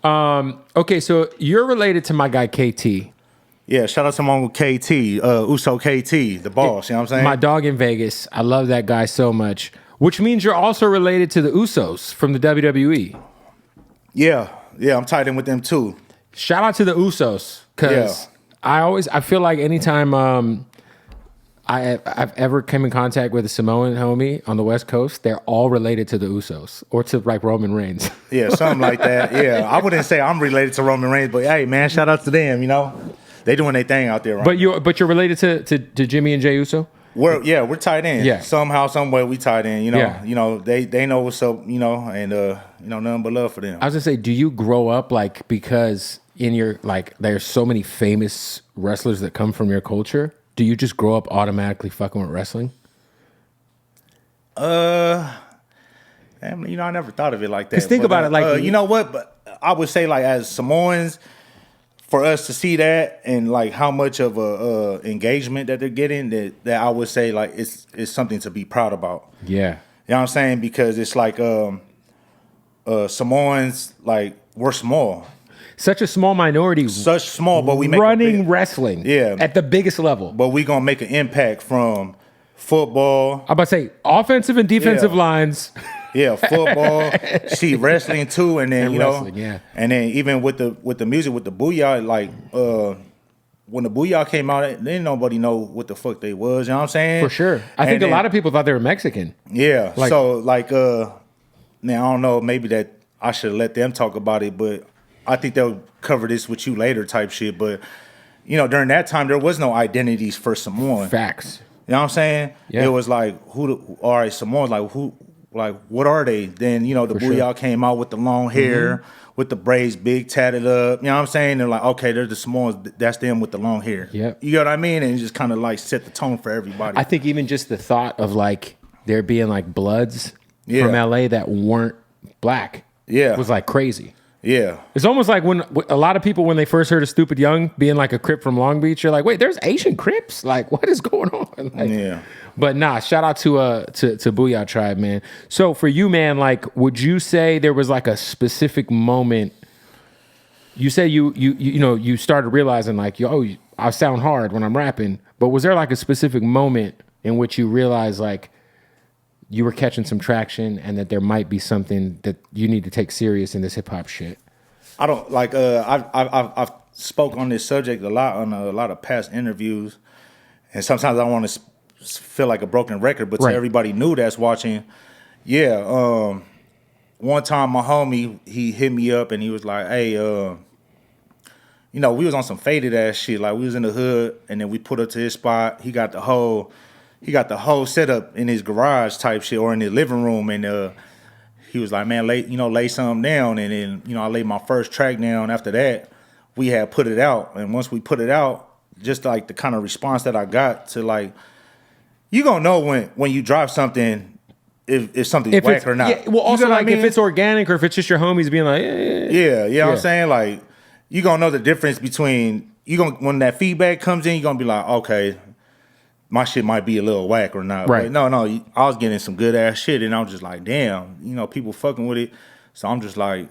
Okay, so you're related to my guy KT. Yeah, shout out to my uncle KT, Uso KT, the boss, you know what I'm saying? My dog in Vegas. I love that guy so much. Which means you're also related to the Usos from the WWE. Yeah, I'm tied in with them too. Shout out to the Usos, because I feel like anytime I've ever come in contact with a Samoan homie on the West Coast, they're all related to the Usos or to like Roman Reigns. Yeah, something like that. Yeah, I wouldn't say I'm related to Roman Reigns, but hey, man, shout out to them. You know, they doing their thing out there. Right But you're related to Jimmy and Jey Uso. We're tied in. Yeah, somehow, some way, we tied in. You know, Yeah. they know what's up. You know, and nothing but love for them. I was gonna say, do you grow up like, because in your like there's so many famous wrestlers that come from your culture? Do you just grow up automatically fucking with wrestling? I never thought of it like that. Because think about it, like you know what? But I would say, like, as Samoans, for us to see that and like how much of a engagement that they're getting, that I would say like it's something to be proud about. Yeah, you know what I'm saying? Because it's like Samoans, like, we're small. such a small minority, Such small, but we make running wrestling, at the biggest level. But we gonna make an impact from football. I'm about to say offensive and defensive lines. Yeah, football, wrestling too, and then and then even with the music, with the Booyah, like when the Booyah came out, didn't nobody know what the fuck they was. You know what I'm saying? For sure. I think a lot of people thought they were Mexican. Yeah. So like now I don't know, maybe that I should let them talk about it, but I think they'll cover this with you later type shit. But during that time there was no identities for Samoan. Facts. You know what I'm saying? Yeah. It was like all right, Samoans, like who, like what are they? Then the Booyah came out with the long hair, with the braids big tatted up. You know what I'm saying? They're like, okay, they're the Samoans. That's them with the long hair. Yeah. You know what I mean? And it just kind of like set the tone for everybody. I think even just the thought of like there being like Bloods from LA that weren't black was like crazy. Yeah. It's almost like when a lot of people, when they first heard of Stupid Young being like a Crip from Long Beach, you're like, wait, there's Asian Crips? Like, what is going on? Like, yeah. But nah, shout out to Booyah Tribe, man. So for you, man, like, would you say there was like a specific moment? You say you started realizing like, I sound hard when I'm rapping, but was there like a specific moment in which you realized like you were catching some traction and that there might be something that you need to take serious in this hip hop shit? I don't like. I've spoke on this subject a lot on a lot of past interviews, and sometimes I don't want to feel like a broken record, but to everybody new that's watching, one time my homie, he hit me up and he was like, hey, we was on some faded ass shit. Like, we was in the hood and then we put up to his spot. He got the whole setup in his garage type shit, or in his living room, and he was like, man, lay something down. And then, I laid my first track down. After that, we had put it out. And once we put it out, just like the kind of response that I got to, like, you gonna know when you drop something, if something's whack or not. Yeah, well, also, like, if it's organic or if it's just your homies being like, yeah. You know what I'm saying? Like, you gonna know the difference between, when that feedback comes in, you're gonna be like, okay, my shit might be a little whack or not. Right. But no, I was getting some good ass shit, and I was just like, damn, people fucking with it. So I'm just like,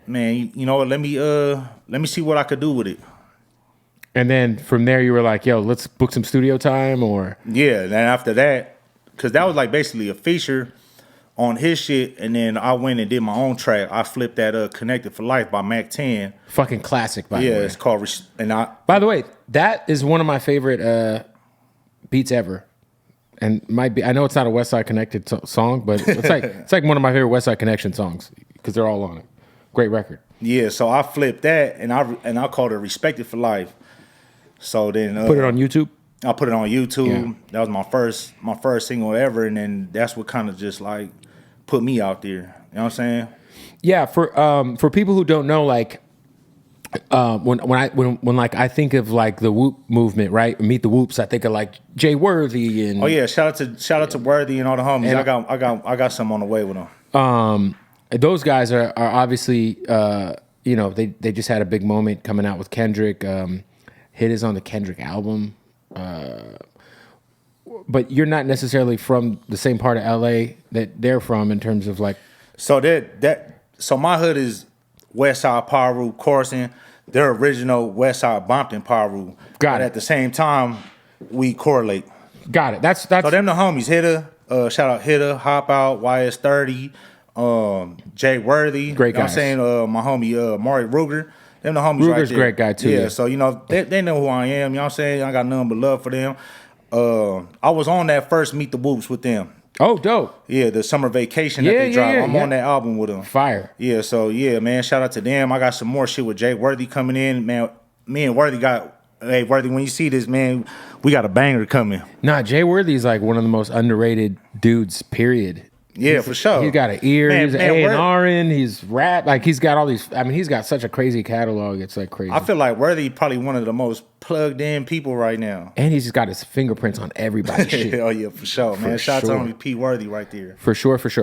man, you know what? Let me see what I could do with it. And then from there, you were like, yo, let's book some studio time, or? Yeah, and after that, because that was like basically a feature on his shit, and then I went and did my own track. I flipped that Connected for Life by Mac 10. Fucking classic, by the way. Yeah, it's called, by the way, that is one of my favorite beats ever. And I know it's not a West Side Connected song, but it's like one of my favorite West Side Connection songs because they're all on it. Great record. Yeah, so I flipped that and I called it Respected for Life. So then put it on YouTube. I put it on YouTube. Yeah. That was my first single ever, and then that's what kind of just like put me out there. You know what I'm saying? Yeah. For people who don't know, like when like I think of like the Whoop movement, right? Meet the Whoops. I think of like Jay Worthy and shout out to Worthy and all the homies. And I got some on the way with them. Those guys are obviously they just had a big moment coming out with Kendrick. Hit is on the Kendrick album. But you're not necessarily from the same part of LA that they're from in terms of like. So so my hood is West Side Paru, Corson, their original West Side Bompton Paru. Got but it. At the same time, we correlate. Got it. That's So them the homies. Hitter, shout out Hitter, Hop Out, YS30, Jay Worthy. Great You know what I'm guys. saying? My homie Maury Ruger. Them the homies right Ruger's there. a great guy, too, Yeah, yeah. so, you know, they know who I am. You know what I'm saying? I got nothing but love for them. I was on that first Meet the Whoops with them. Oh, dope. Yeah, the summer vacation that Yeah, they yeah, dropped. yeah, I'm yeah. on that album with them. Fire. Yeah, so yeah, man, shout out to them. I got some more shit with Jay Worthy coming in. Man, me and Worthy hey, Worthy, when you see this, man, we got a banger coming. Nah, Jay Worthy is like one of the most underrated dudes, period. Yeah, for sure. He's got an ear. Man, He's man, A&R'ing. He's rap. Like, he's got all these. I mean, he's got such a crazy catalog. It's like crazy. I feel like Worthy probably one of the most plugged in people right now. And he's got his fingerprints on everybody's shit. Oh yeah, for sure, man. Shout out to homie P Worthy right there. For sure, for sure.